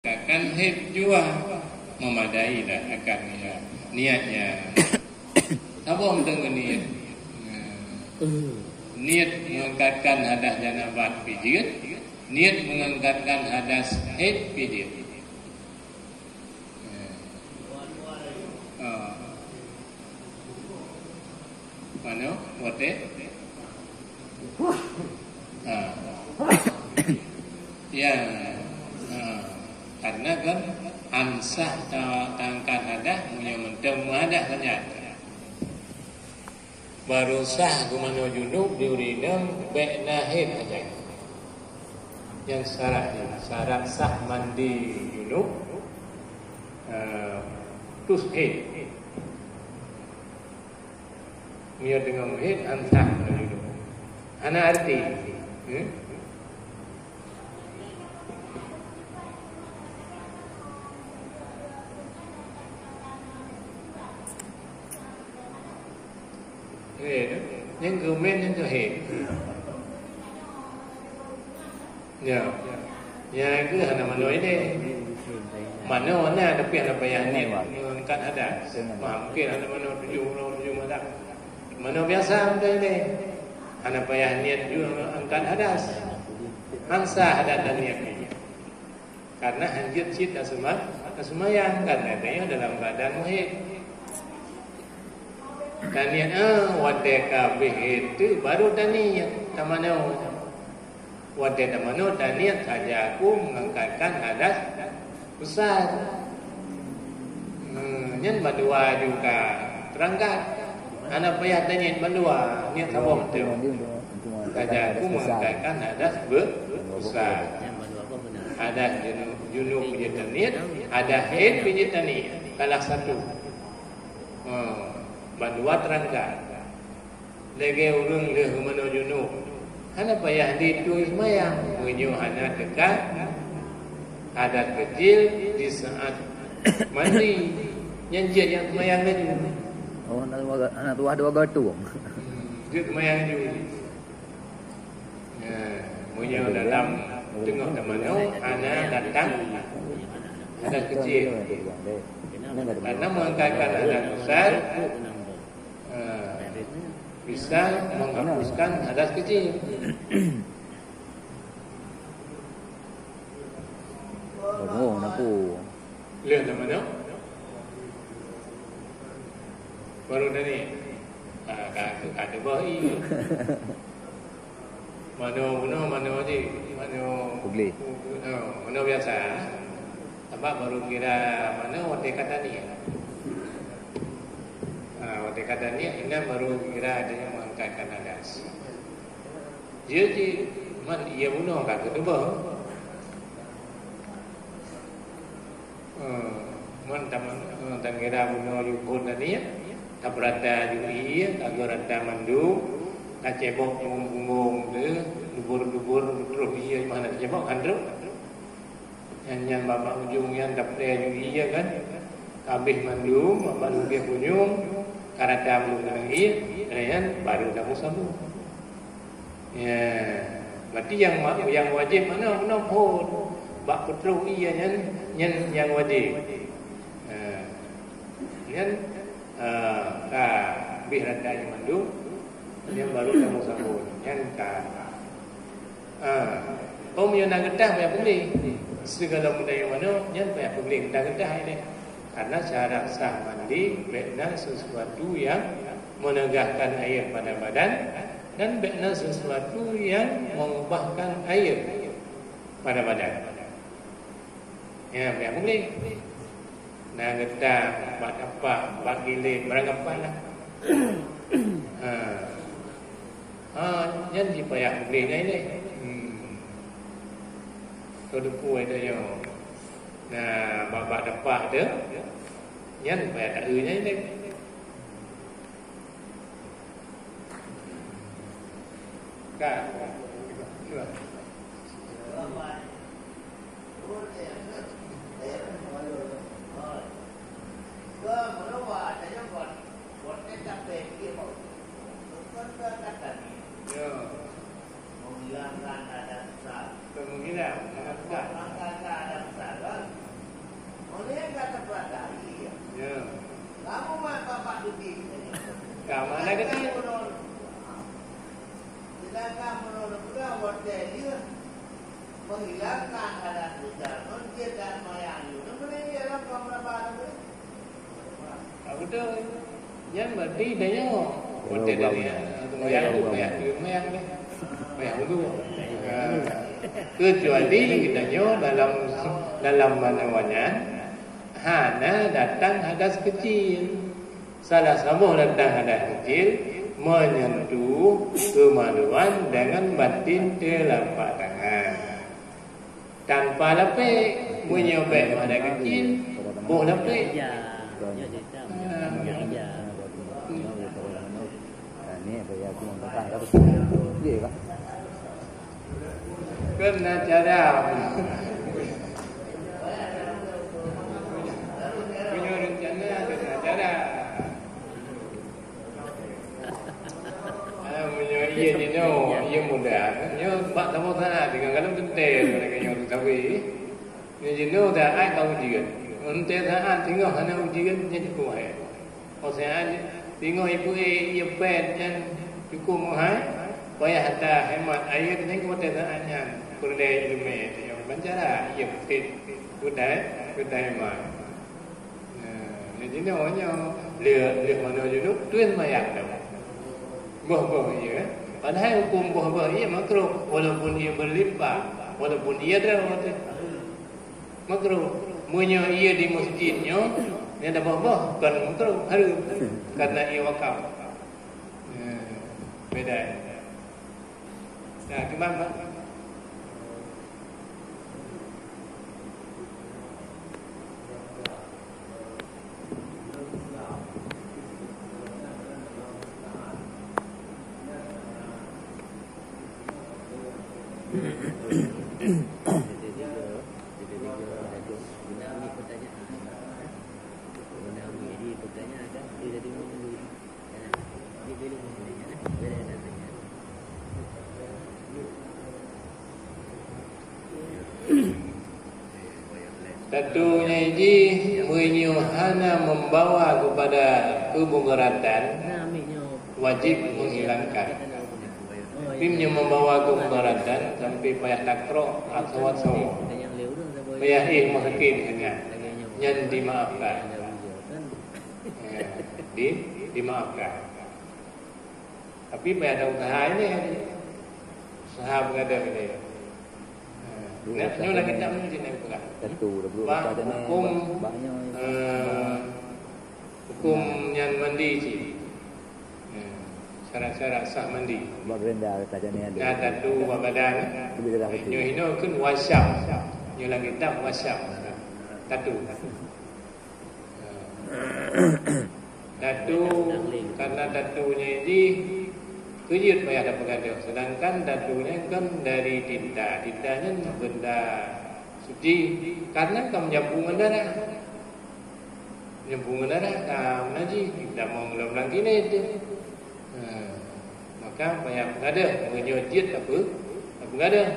Akan haid jua memadai dah akan niatnya. Apa tentang niat? Niat mengangkatkan hadas janabat pijit, niat mengangkatkan hadas haid pijit. Mana? Wate? Ya. Karena kan ansah tangkan hadah punya mentem hadah saja. Baru sah gumano junub diurinam be'na haid saja. Yang syarat sah mandi junub terus haid. Dia dengan haid ansah junub. Ana arti những comment những cái hệ ya cứ hanya menoi deh mana mana tapi ada bayangan kan ada mungkin ada mana tujuh ada mana biasa ada deh hanya bayangan juga angkat hadas angsa ada dan niat karena hanjit cit semayang kan adanya dalam keadaan muhid. Taniat wadai kabeh itu baru taniat tamano wadai tamano taniat saja aku mengangkatkan hadas besar nyen badua juga terangkat anak payah taniat badua niat sabong tu saja aku mengangkatkan hadas besar hadas junub punya taniat ada haid punya taniat salah satu bandua terangkat lagi urung le humano junub hana payah ditulis mayang munyo hana dekat adat kecil di saat mandi nyanjit yang mayang lagi anak tua ada batu dia mayang juga munyo dalam tengok damano hana datang adat kecil karena mengangkatkan adat besar bisa menghapuskan hadas kecil. Oh, naku. Lihat mana? Baru tadi. Ada bayi. Mana aja. Mana biasa. Apa baru kira mana waktu kata ni. Waktu kata ni ini baru kira ada yang mengangkatkan hadas. Jadi man ia bunuh kat kedua. Man taman kira bunuh yukun tadi tak berada juga tak berada mandu tak cebok punggung tu dubur terus ia mana cebok andro yang bapak ujung yang dapat juga kan habis mandu bapak dia punyung karena belum lagi, kemudian baru kamu sambung. Ya, berarti yang wajib mana pun, bak perlu iya yang wajib. Biar ada yang mandu, yang baru kamu sambung. Yang yang nak getah banyak beli. Segala benda yang mana, yang banyak beli nak getah ini. Karena syarat sah mandi benar sesuatu yang menegakkan air pada badan dan benar sesuatu yang mengubahkan air pada badan. Ya, yang boleh. Nah, kita buat apa? Buat gilir, beranggapan lah. Yang dipayah bolehnya ini. Kedupu ada yang nah, bapak dapat dia yang bayar tak nya ini. Kan? Cuba. Menghilangkan ada besar. Menghilangkan ada besar. Mana kecil? Sedangkan menurut pendapat dia menghilangkan hadas besar, menjadikan moyang itu. Kemudian dia lakukan berapa? Betul. Yang berarti dia betul dari moyang itu moyang itu. Kecuali kita dalam namanya hana datang hadas kecil. Salah satu datang hadas kecil menyentuh kemaluan dengan batin telapak tangan. Tanpa lepek, menyobek hadas kecil, boleh lepek. Ni apa ya aku mengatakan harus dia kan. Kena cara punya rencana kena cara punya ia dino ia muda ia bak tamu sana dengan kalau penting mereka yang tahu ini dino dah ai tahu juga untuk sana tinggal hanya ujian jadi kuai saya tengok ibu ia pet dan cukup mahal payah hatta hemat air ni ko tetaannya kurdai ilmu yang mencara ia fit kudai hemat jadi ni orangnya leh mana dulu tuan mayak dah boh ya padahal hukum boh ia makruh walaupun ia berlimpah walaupun ia terawat makruh munyo ia di masjidnya dia dah boh kan makruh harum karena ia wakaf beda. Nah, gimana Pak? Tentunya ini menyuhana membawa kepada kemudaratan wajib menghilangkan. Timnya membawa kemudaratan sampai payah takro atau payah masakin dengan yang dimaafkan. Dimaafkan. Tapi payah ada usaha ini usaha berada ini. Nak nyolah kita mesti nak buka. Satu dah belum hukum yang mandi sih. Syarat-syarat sah mandi. Buat rendah saja ni ada. Ada tu badan. Nyo kun wasyam. Nyolah kita wasyam. Tatu. Tatu karena tatunya ini kejut payah ada pengaduh. Sedangkan datunya kan dari tinta. Tintanya benda suci. Karena kamu nyambungan darah. Nyambungan darah kamu naji. Tidak mau ngelam lagi itu. Maka payah pengaduh. Menyojit apa? Pengaduh.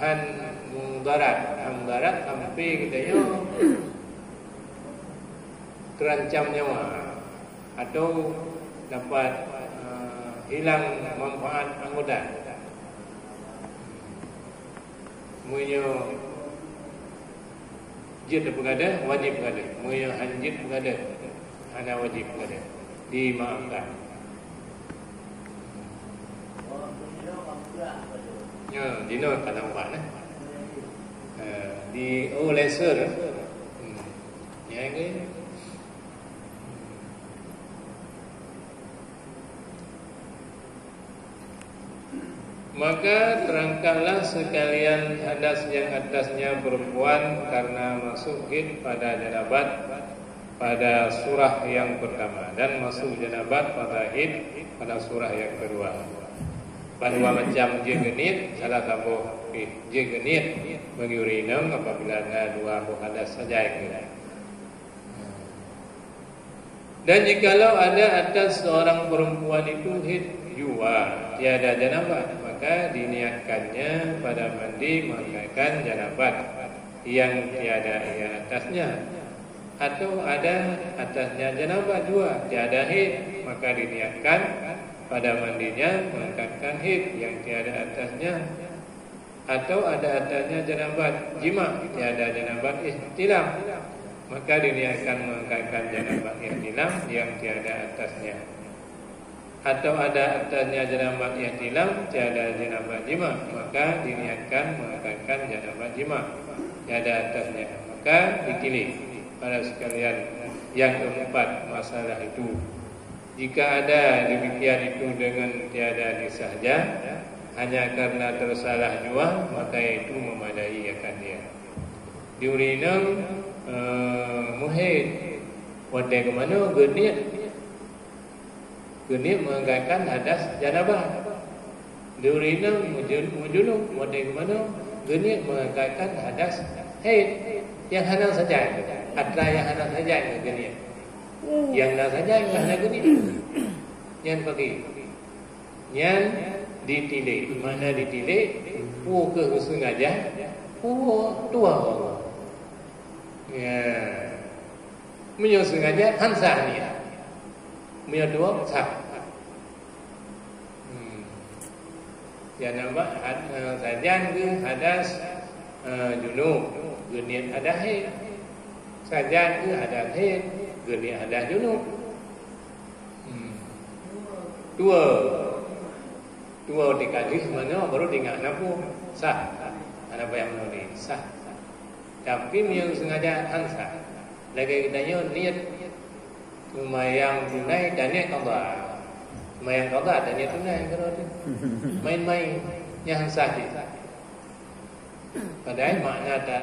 Han mudarat sampai katanya terancam nyawa. Atau dapat hilang manfaat anggota. Munyo jid berada wajib berada. Munyo hanjid berada ana wajib berada. Dimaafkan. Ya, dino tak nampak nah. Di laser. Ya ke? Maka terangkanlah sekalian hadas yang atasnya perempuan karena masuk hid pada janabat pada surah yang pertama dan masuk janabat pada hid pada surah yang kedua. Pada macam je genit salah satu je genit bagi urinum apabila ada dua hadas saja itu. Dan jikalau ada atas seorang perempuan itu hid jua tiada janabat, maka diniatkannya pada mandi menunaikan janabat yang tiada ia atasnya. atau ada atasnya janabah dua, tiada haid, maka diniatkan pada mandinya mengangkatkan haid yang tiada atasnya, atau ada atasnya janabah jima, tiada janabah ihtilam, maka diniatkan mengangkatkan janabah ihtilam yang tiada atasnya, atau ada atasnya janabah ihtilam tiada janabah jima, maka diniatkan mengangkatkan janabah jima tiada atasnya, maka dipilih. Para sekalian, yang keempat masalah itu, jika ada demikian itu dengan tiada disahja, hanya karena tersalah jua, maka itu memadai akan dia. Diurinam muhid, wadai ke mana genit mengangkatkan hadas janabah. Diurinam mujunub, wadai ke mana genit mengangkatkan hadas haid. Yang hanal saja, atra yang hanal saja yang genit. Yang hanal saja yang hanal genit. Yang pergi, yang ditilik, mana ditilik? Ke sengaja, tua. Ya, menyo sengaja hansa ni, menyo tua sah. Yang nampak saja ke hadas junub. Genit ada haid, saja ke ada haid, genit ada junub. Dua dikasih mana baru tinggal napu sah. Ada apa yang menulis sah. Tapi yang sengaja hansa, lagi katanya niat lumayan tunai dan niat qada. Lumayan qada dan niat tunai kalau tu main-main yang hansa. Padahal makna tak